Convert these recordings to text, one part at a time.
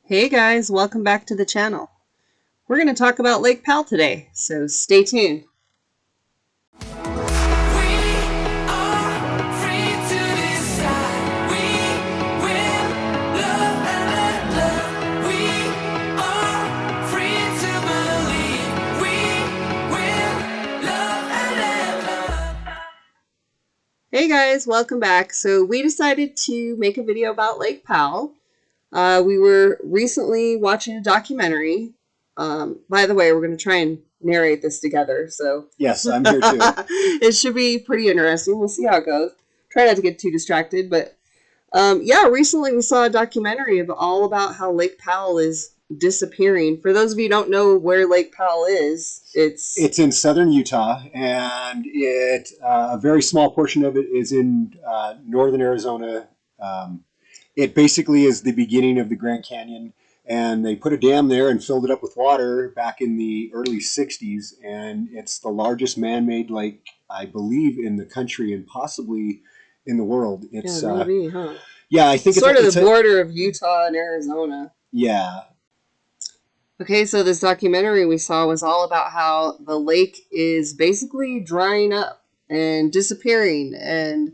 Hey guys, welcome back to the channel. We're going to talk about Lake Powell today, so stay tuned. Hey guys, welcome back. So we decided to make a video about Lake Powell. We were recently watching a documentary. By the way, we're going to try and narrate this together. So yes, I'm here too. It should be pretty interesting. We'll see how it goes. Try not to get too distracted. But yeah, recently we saw a documentary all about how Lake Powell is disappearing. For those of you who don't know where Lake Powell is, it's in southern Utah, and a very small portion of it is in northern Arizona. It basically is the beginning of the Grand Canyon, and they put a dam there and filled it up with water back in the early 60s, and it's the largest man-made lake, I believe, in the country and possibly in the world. It's maybe, huh? Yeah, I think sort of the border of Utah and Arizona. Yeah. Okay, so this documentary we saw was all about how the lake is basically drying up and disappearing, and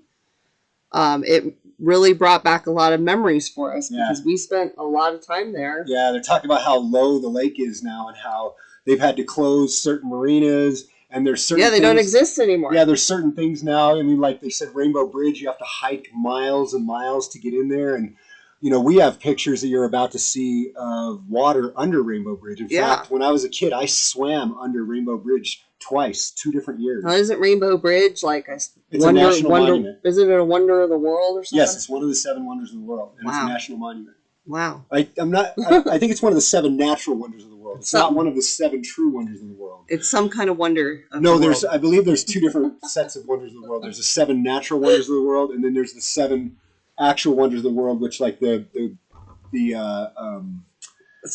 it really brought back a lot of memories for us because we spent a lot of time there. Yeah, they're talking about how low the lake is now and how they've had to close certain marinas, and there's certain they don't exist anymore. Yeah, there's certain things now. I mean, like they said, Rainbow Bridge, you have to hike miles and miles to get in there, and you know, we have pictures that you're about to see of water under Rainbow Bridge. In fact, when I was a kid, I swam under Rainbow Bridge twice, 2 different years. Now, isn't Rainbow Bridge like a national monument? Isn't it a wonder of the world or something? Yes, it's one of the 7 wonders of the world, and it's a national monument. Wow. I think it's one of the 7 natural wonders of the world. It's not one of the 7 true wonders of the world. It's some kind of wonder of the world. I believe there's 2 different sets of wonders of the world. There's the 7 natural wonders of the world, and then there's the 7 actual wonders of the world, which like the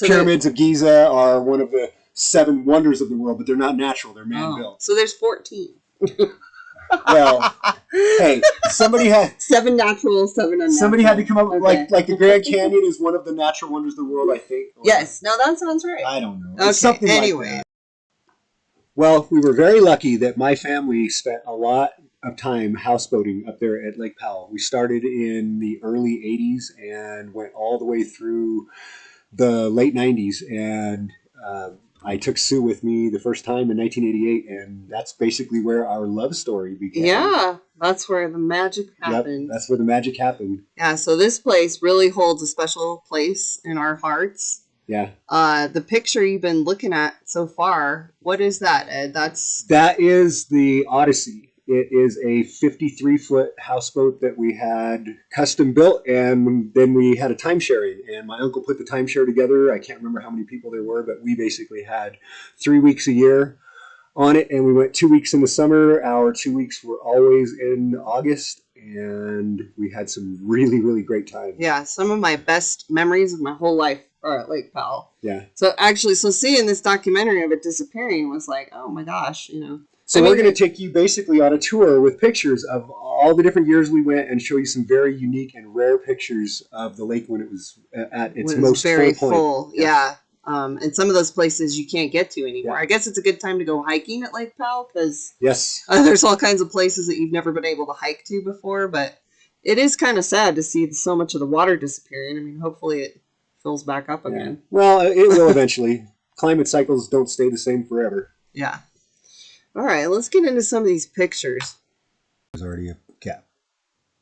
pyramids of Giza are one of the 7 wonders of the world, but they're not natural; they're man-built. So there's 14. Well, hey, somebody had 7 natural, 7 unnatural. Somebody had to come up with like the Grand Canyon is one of the natural wonders of the world, I think. Yes, no, that sounds right. I don't know. Okay, it's something anyway. Like that. Well, we were very lucky that my family spent a lot of time houseboating up there at Lake Powell. We started in the early 80s and went all the way through the late 90s, and I took Sue with me the first time in 1988, and that's basically where our love story began. Yeah, that's where the magic happened. Yep, that's where the magic happened. Yeah, so this place really holds a special place in our hearts. Yeah. The picture you've been looking at so far, what is that, Ed? That is the Odyssey. It is a 53-foot houseboat that we had custom built, and then we had a timesharing, and my uncle put the timeshare together. I can't remember how many people there were, but we basically had 3 weeks a year on it, and we went 2 weeks in the summer. Our 2 weeks were always in August, and we had some really, really great times. Yeah, some of my best memories of my whole life are at Lake Powell. Yeah. So seeing this documentary of it disappearing was like, oh my gosh, you know. So we're going to take you basically on a tour with pictures of all the different years we went and show you some very unique and rare pictures of the lake when it was at its most very full full. point. Yeah. And some of those places you can't get to anymore. Yeah. I guess it's a good time to go hiking at Lake Powell because there's all kinds of places that you've never been able to hike to before. But it is kind of sad to see so much of the water disappearing. I mean, hopefully it fills back up again. Well, it will eventually. Climate cycles don't stay the same forever. Yeah. All right, let's get into some of these pictures. There's already a cap.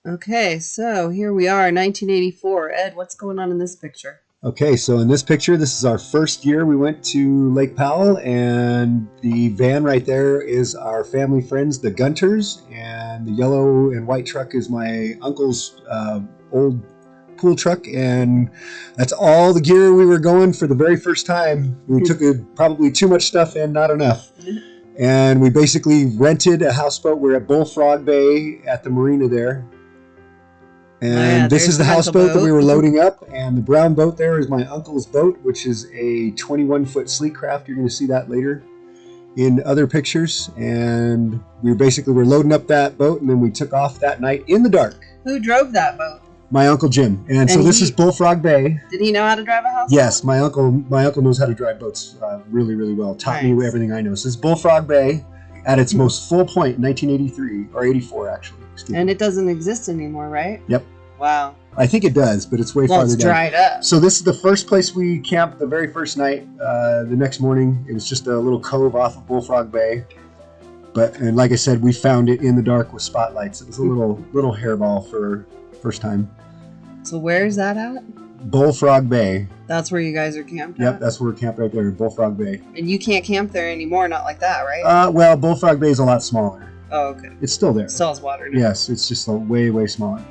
Okay, so here we are, 1984. Ed, what's going on in this picture? Okay, so in this picture, this is our first year we went to Lake Powell, and the van right there is our family friends, the Gunters, and the yellow and white truck is my uncle's old pool truck, and that's all the gear we were going for the very first time. We took probably too much stuff and not enough. And we basically rented a houseboat. We're at Bullfrog Bay at the marina there. And this is the houseboat that we were loading up. And the brown boat there is my uncle's boat, which is a 21-foot sleek craft. You're going to see that later in other pictures. And we were loading up that boat, and then we took off that night in the dark. Who drove that boat? My Uncle Jim. And so this is Bullfrog Bay. Did he know how to drive a houseboat? Yes, my uncle knows how to drive boats really, really well. Taught me everything I know. So this is Bullfrog Bay at its most full point in 1983, or 84 actually. And it doesn't exist anymore, right? Yep. Wow. I think it does, but it's way farther down. It's dried up. So this is the first place we camped the very first night. The next morning, it was just a little cove off of Bullfrog Bay. And like I said, we found it in the dark with spotlights. It was a little hairball for first time. So where is that at? Bullfrog Bay. That's where you guys are camped at? Yep, that's where we're camped right there, Bullfrog Bay. And you can't camp there anymore, not like that, right? Well, Bullfrog Bay is a lot smaller. Oh, okay. It's still there. Still has water now. Yes, it's just way, way smaller.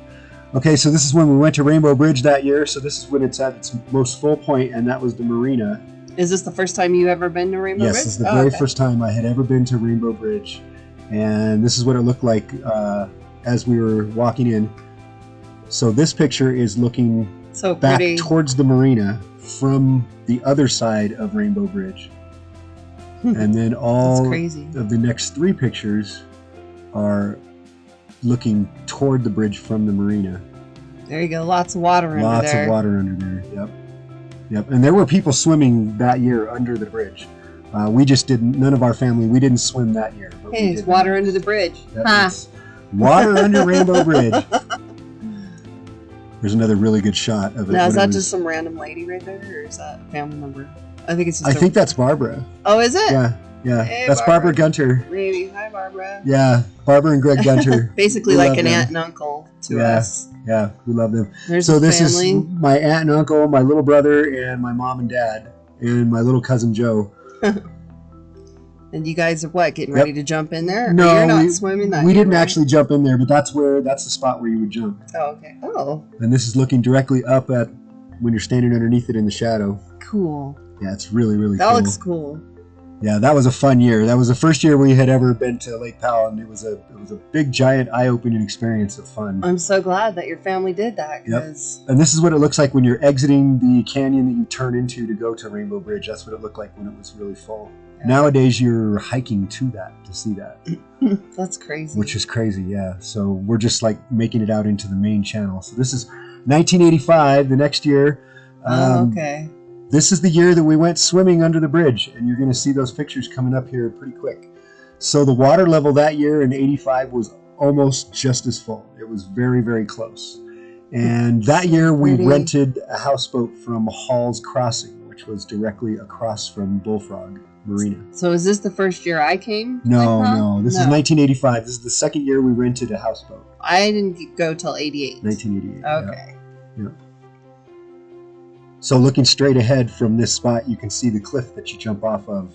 Okay, so this is when we went to Rainbow Bridge that year. So this is when it's at its most full point, and that was the marina. Is this the first time you ever been to Rainbow Bridge? Yes, this is the very first time I had ever been to Rainbow Bridge. And this is what it looked like as we were walking in. So this picture is looking back towards the marina from the other side of Rainbow Bridge. And then all of the next three pictures are looking toward the bridge from the marina. There you go. Lots of water under there. Lots of water under there. Yep. Yep. And there were people swimming that year under the bridge. We just didn't. None of our family. We didn't swim that year. Hey, it's water under the bridge. It's water under Rainbow Bridge. There's another really good shot of it. Now, is that just some random lady right there, or is that a family member? I think it's just I think that's Barbara. Oh, is it? Yeah. Yeah. Hey, that's Barbara Gunter. Maybe. Hi, Barbara. Yeah. Barbara and Greg Gunter. Basically like an aunt and uncle to us. Yeah. We love them. So this is my aunt and uncle, my little brother, and my mom and dad, and my little cousin Joe. And you guys are what, getting ready to jump in there? No, you're not swimming that we didn't actually jump in there, but that's the spot where you would jump. Oh, okay. Oh. And this is looking directly up at when you're standing underneath it in the shadow. Cool. Yeah, it's really, really cool. That looks cool. Yeah, that was a fun year. That was the first year we had ever been to Lake Powell, and it was a big, giant, eye-opening experience of fun. I'm so glad that your family did that. Yep. And this is what it looks like when you're exiting the canyon that you turn into to go to Rainbow Bridge. That's what it looked like when it was really full. Yeah. Nowadays, you're hiking to that to see that. That's crazy. Which is crazy, yeah. So we're just like making it out into the main channel. So this is 1985, the next year. Okay. This is the year that we went swimming under the bridge, and you're going to see those pictures coming up here pretty quick. So the water level that year in 85 was almost just as full. It was very, very close. And that year we rented a houseboat from Hall's Crossing, which was directly across from Bullfrog Marina. So is this the first year I came? No. This is 1985. This is the second year we rented a houseboat. I didn't go till 88. 1988. Okay. Yeah. So looking straight ahead from this spot, you can see the cliff that you jump off of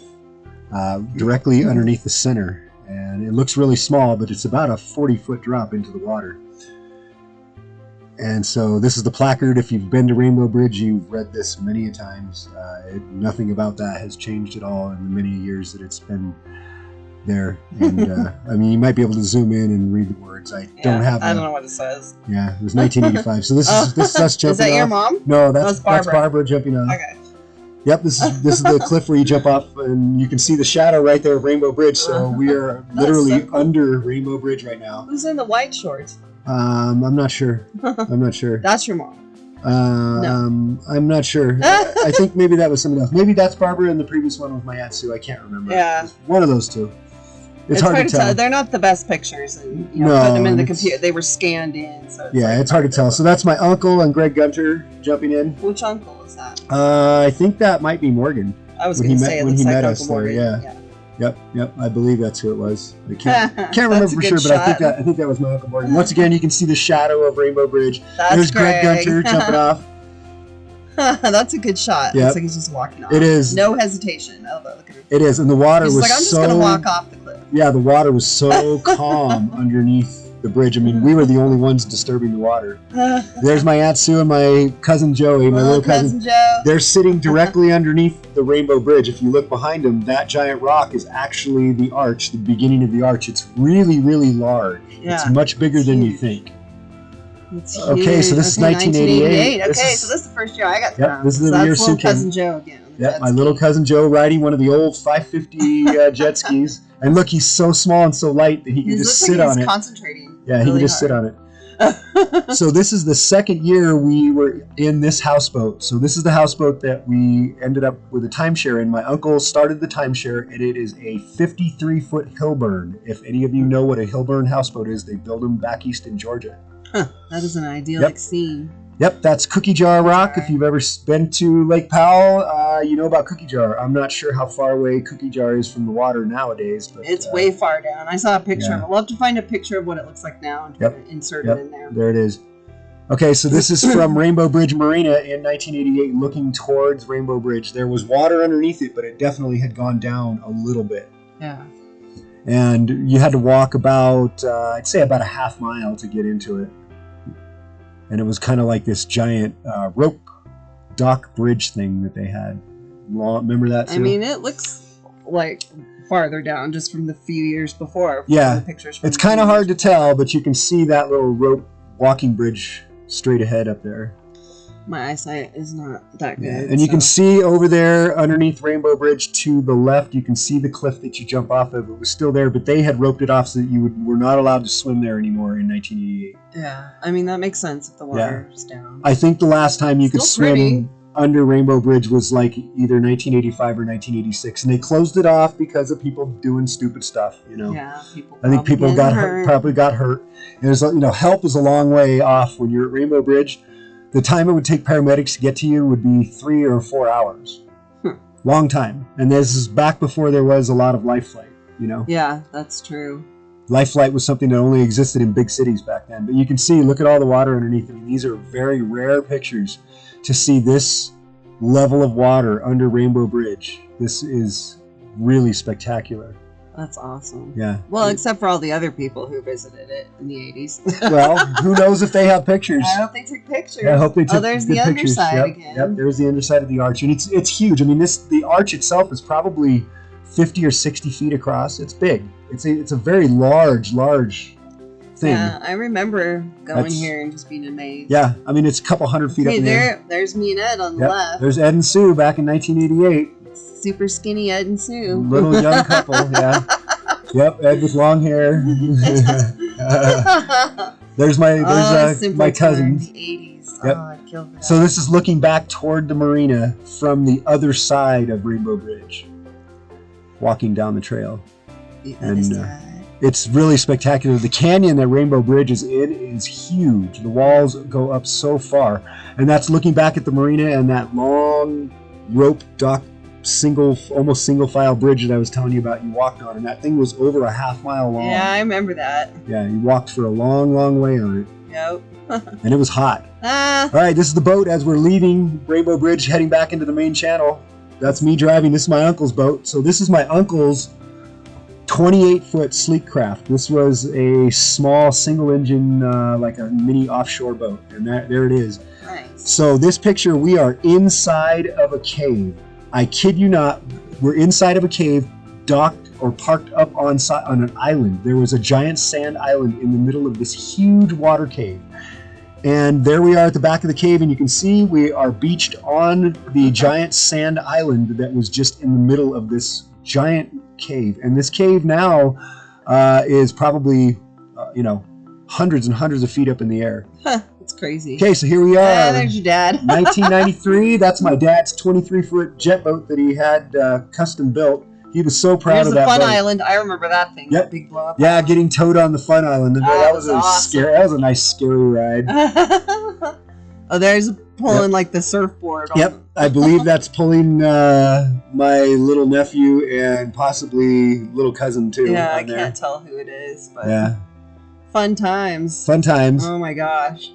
directly underneath the center. And it looks really small, but it's about a 40-foot drop into the water. And so this is the placard. If you've been to Rainbow Bridge, you've read this many a times. Nothing about that has changed at all in the many years that it's been there. And I mean, you might be able to zoom in and read the words. I don't know what it says. Yeah, it was 1985. So this is us jumping off. Is that your mom? No, that's Barbara jumping off. Okay. Yep, this is the cliff where you jump off, and you can see the shadow right there of Rainbow Bridge. So we are literally under Rainbow Bridge right now. Who's in the white shorts? I'm not sure. That's your mom. No. I'm not sure. I think maybe that was somebody else. Maybe that's Barbara, and the previous one was my Aunt Sue. I can't remember. Yeah. It's one of those two. It's hard to tell. They're not the best pictures, and putting them in the computer. They were scanned in, so it's hard to tell. So that's my uncle and Greg Gunter jumping in. Which uncle is that? I think that might be Morgan. I was going to say when he met us Morgan. there. Yeah. Yep. I believe that's who it was. I can't remember for sure, but I think that was my Uncle Morgan. Once again, you can see the shadow of Rainbow Bridge. There's Greg Gunter jumping off. That's a good shot. Yep. Looks like he's just walking off. It is. No hesitation. I love that. Look at him. It is, and the water was I'm just going to walk off the cliff. Yeah, the water was so calm underneath the bridge. I mean, we were the only ones disturbing the water. There's my Aunt Sue and my cousin Joey, my little cousin. Joe. They're sitting directly underneath the Rainbow Bridge. If you look behind them, that giant rock is actually the arch, the beginning of the arch. It's really, really large. Yeah, it's much bigger than you think. Okay, so this is 1988. Okay, so this is the first year I got to come. This is the year Sue came. Cousin Joe again. Yep, my little cousin Joe riding one of the old 550 jet skis. And look, he's so small and so light that he can just sit on it. He's concentrating. Yeah, he can just sit on it. So this is the second year we were in this houseboat. So this is the houseboat that we ended up with a timeshare in. My uncle started the timeshare, and it is a 53-foot Hillburn. If any of you know what a Hillburn houseboat is, they build them back east in Georgia. Huh, that is an idyllic scene. Yep, that's Cookie Jar Rock. If you've ever been to Lake Powell, you know about Cookie Jar. I'm not sure how far away Cookie Jar is from the water nowadays. But, it's way far down. I saw a picture of it. We'll have to find a picture of what it looks like now and insert it in there. There it is. Okay, so this is from Rainbow Bridge Marina in 1988, looking towards Rainbow Bridge. There was water underneath it, but it definitely had gone down a little bit. Yeah. And you had to walk about, I'd say about a half mile to get into it. And it was kind of like this giant rope dock bridge thing that they had. Remember that, Sue? I mean, it looks like farther down just from the few years before. Yeah, the pictures it's kind of hard to tell, but you can see that little rope walking bridge straight ahead up there. My eyesight is not that good. Yeah. And you can see over there underneath Rainbow Bridge to the left, you can see the cliff that you jump off of. It was still there, but they had roped it off so that you were not allowed to swim there anymore in 1988. Yeah, I mean, that makes sense if the water's down. I think the last time you could swim pretty. under Rainbow Bridge was like either 1985 or 1986, and they closed it off because of people doing stupid stuff, you know. Yeah, I think people probably got hurt. And there's, help is a long way off when you're at Rainbow Bridge. The time it would take paramedics to get to you would be 3 or 4 hours. Long time. And this is back before there was a lot of life flight, you know? Yeah, that's true. Life flight was something that only existed in big cities back then. But you can see, look at all the water underneath. I mean, these are very rare pictures to see this level of water under Rainbow Bridge. This is really spectacular. That's awesome. Yeah. Well, except for all the other people who visited it in the 80s. Well, who knows if they have pictures? I hope they took pictures. Yeah, I hope they took there's good the pictures. underside again. Yep, there's the underside of the arch. And it's huge. I mean, the arch itself is probably 50 or 60 feet across. It's big. It's a very large thing. Yeah, I remember going here and just being amazed. Yeah, I mean, it's a couple hundred feet up in the air. There's me and Ed on the left. There's Ed and Sue back in 1988. Super skinny Ed and Sue. Little young couple, yeah. Yep, Ed with long hair. There's my cousins. The 80s. Yep. Oh, I'd kill for that. So this is looking back toward the marina from the other side of Rainbow Bridge, walking down the trail. The other side. It's really spectacular. The canyon that Rainbow Bridge is in is huge. The walls go up so far, and that's looking back at the marina and that long rope dock almost single file bridge that I was telling you about you walked on, and that thing was over a half mile long. Yeah, I remember that. Yeah, you walked for a long way on it. Yep. And it was hot. All right, this is the boat as we're leaving Rainbow Bridge, heading back into the main channel. That's me driving. This is my uncle's boat. So this is my uncle's 28-foot sleek craft. This was a small single engine, like a mini offshore boat, and there it is. Nice. So this picture, we are inside of a cave. I kid you not, we're inside of a cave, docked or parked up on an island. There was a giant sand island in the middle of this huge water cave. And there we are at the back of the cave, and you can see we are beached on the giant sand island that was just in the middle of this giant cave. And this cave now is probably, hundreds and hundreds of feet up in the air. Huh, that's crazy. Okay, so here we are. There's your dad. 1993. That's my dad's 23-foot jet boat that he had custom built. He was so proud of that boat. There's the Fun Island. I remember that thing. Yep. That big blow up. Yeah, getting towed on the Fun Island. And that was awesome. scary. That was a nice scary ride. Oh, there's pulling like the surfboard. Yep, I believe that's pulling my little nephew and possibly little cousin too. Yeah, I can't tell who it is, but yeah, fun times. Fun times. Oh my gosh.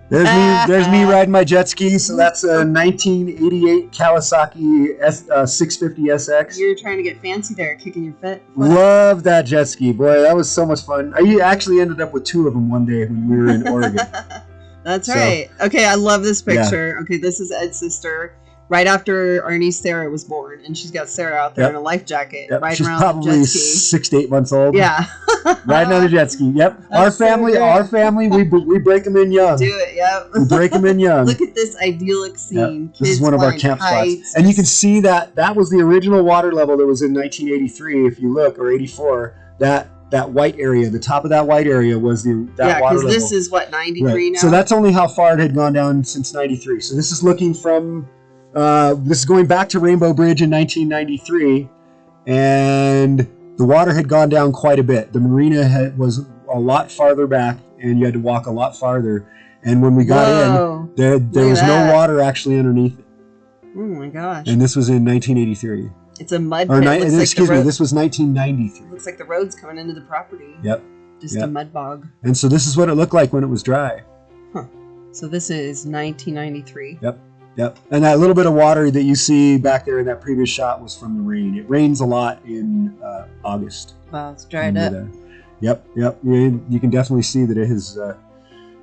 There's me riding my jet ski. So that's a 1988 Kawasaki 650 SX. You're trying to get fancy there, kicking your foot. Love that jet ski, boy. That was so much fun. I actually ended up with 2 of them one day when we were in Oregon. That's right. Okay, I love this picture. Yeah. Okay, this is Ed's sister. Right after our niece Sarah was born, and she's got Sarah out there in a life jacket, riding she's around probably the jet ski. 6 to 8 months old. Yeah, riding on the jet ski. Yep, our family, we break them in young. Do it. Yep, we break them in young. Look at this idyllic scene. Yep. This is one of our camp spots, and you can see that was the original water level that was in 1983. If you look, or 84, that that white area. The top of that white area was that water because level. this is what 93 now. So that's only how far it had gone down since 93. So this is looking from this is going back to Rainbow Bridge in 1993, and the water had gone down quite a bit. The marina was a lot farther back, and you had to walk a lot farther. And when we got in, there was no water actually underneath it. Oh my gosh! And this was in 1983. It's a mud pit. Excuse me, this was 1993. Looks like the road's coming into the property. Yep. Just a mud bog. And so this is what it looked like when it was dry. Huh. So this is 1993. Yep. And that little bit of water that you see back there in that previous shot was from the rain. It rains a lot in August. Wow, it's dried up. Yep. You can definitely see that it has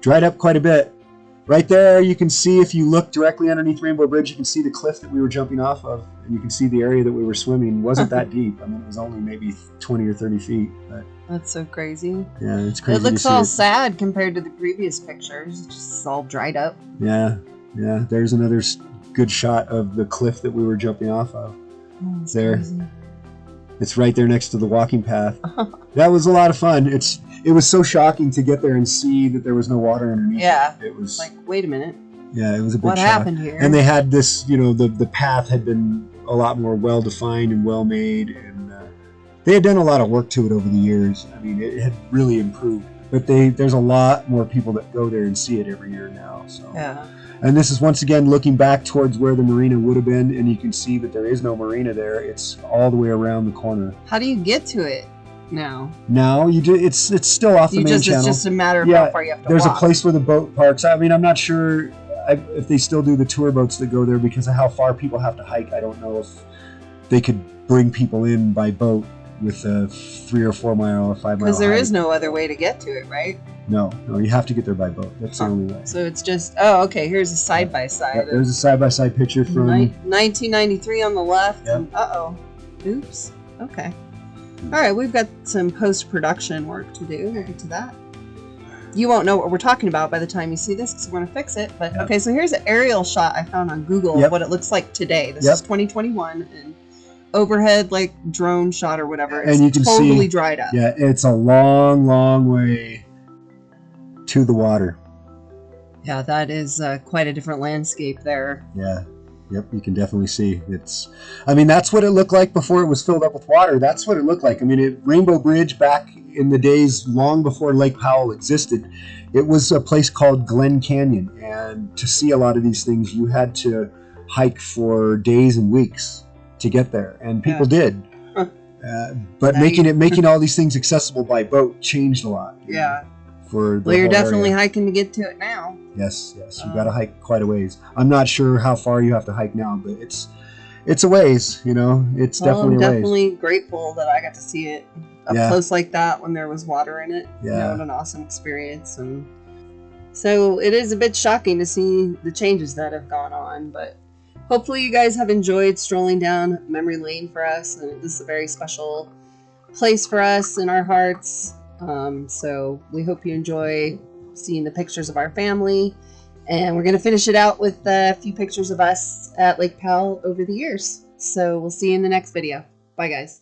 dried up quite a bit. Right there, you can see, if you look directly underneath Rainbow Bridge, you can see the cliff that we were jumping off of, and you can see the area that we were swimming. It wasn't that deep. I mean, it was only maybe 20 or 30 feet. But that's so crazy. Yeah, it's crazy. It looks all sad compared to the previous pictures. It's just all dried up. Yeah. There's another good shot of the cliff that we were jumping off of. Oh, there. Crazy. It's right there next to the walking path. That was a lot of fun. It was so shocking to get there and see that there was no water underneath. Yeah. It was like, wait a minute. Yeah, it was a big What shock. happened here? And they had this, the path had been a lot more well-defined and well-made, and they had done a lot of work to it over the years. I mean, it had really improved. But there's a lot more people that go there and see it every year now. So. Yeah. And this is once again looking back towards where the marina would have been, and you can see that there is no marina there. It's all the way around the corner. How do you get to it now? Now you do. It's still off the main channel. It's just a matter of how far you have to There's walk. a place where the boat parks. I mean, I'm not sure if they still do the tour boats that go there because of how far people have to hike. I don't know if they could bring people in by boat with a 3 or 4 mile or 5 mile. Because there is no other way to get to it, right? No, you have to get there by boat. That's the only way. So it's just, okay, here's a side-by-side. Yep, there's a side-by-side picture from 1993 on the left. Yep. And, oops. Okay. All right, we've got some post-production work to do. We'll get to that. You won't know what we're talking about by the time you see this because we're going to fix it. But okay, so here's an aerial shot I found on Google of what it looks like today. This is 2021, and overhead like drone shot or whatever. It's and you can totally dried up. Yeah, it's a long, long way to the water. Yeah, that is quite a different landscape there. Yeah. Yep, you can definitely see. That's what it looked like before it was filled up with water. That's what it looked like. I mean, Rainbow Bridge back in the days long before Lake Powell existed, it was a place called Glen Canyon. And to see a lot of these things, you had to hike for days and weeks to get there. And people did. But making all these things accessible by boat changed a lot. Yeah. You're definitely hiking to get to it now. Yes, you've got to hike quite a ways. I'm not sure how far you have to hike now, but it's a ways, it's definitely a ways. I'm definitely grateful that I got to see it up close like that when there was water in it. Yeah. What an awesome experience. And so it is a bit shocking to see the changes that have gone on, but hopefully you guys have enjoyed strolling down memory lane for us, and this is a very special place for us in our hearts. So we hope you enjoy seeing the pictures of our family, and we're going to finish it out with a few pictures of us at Lake Powell over the years. So we'll see you in the next video. Bye guys.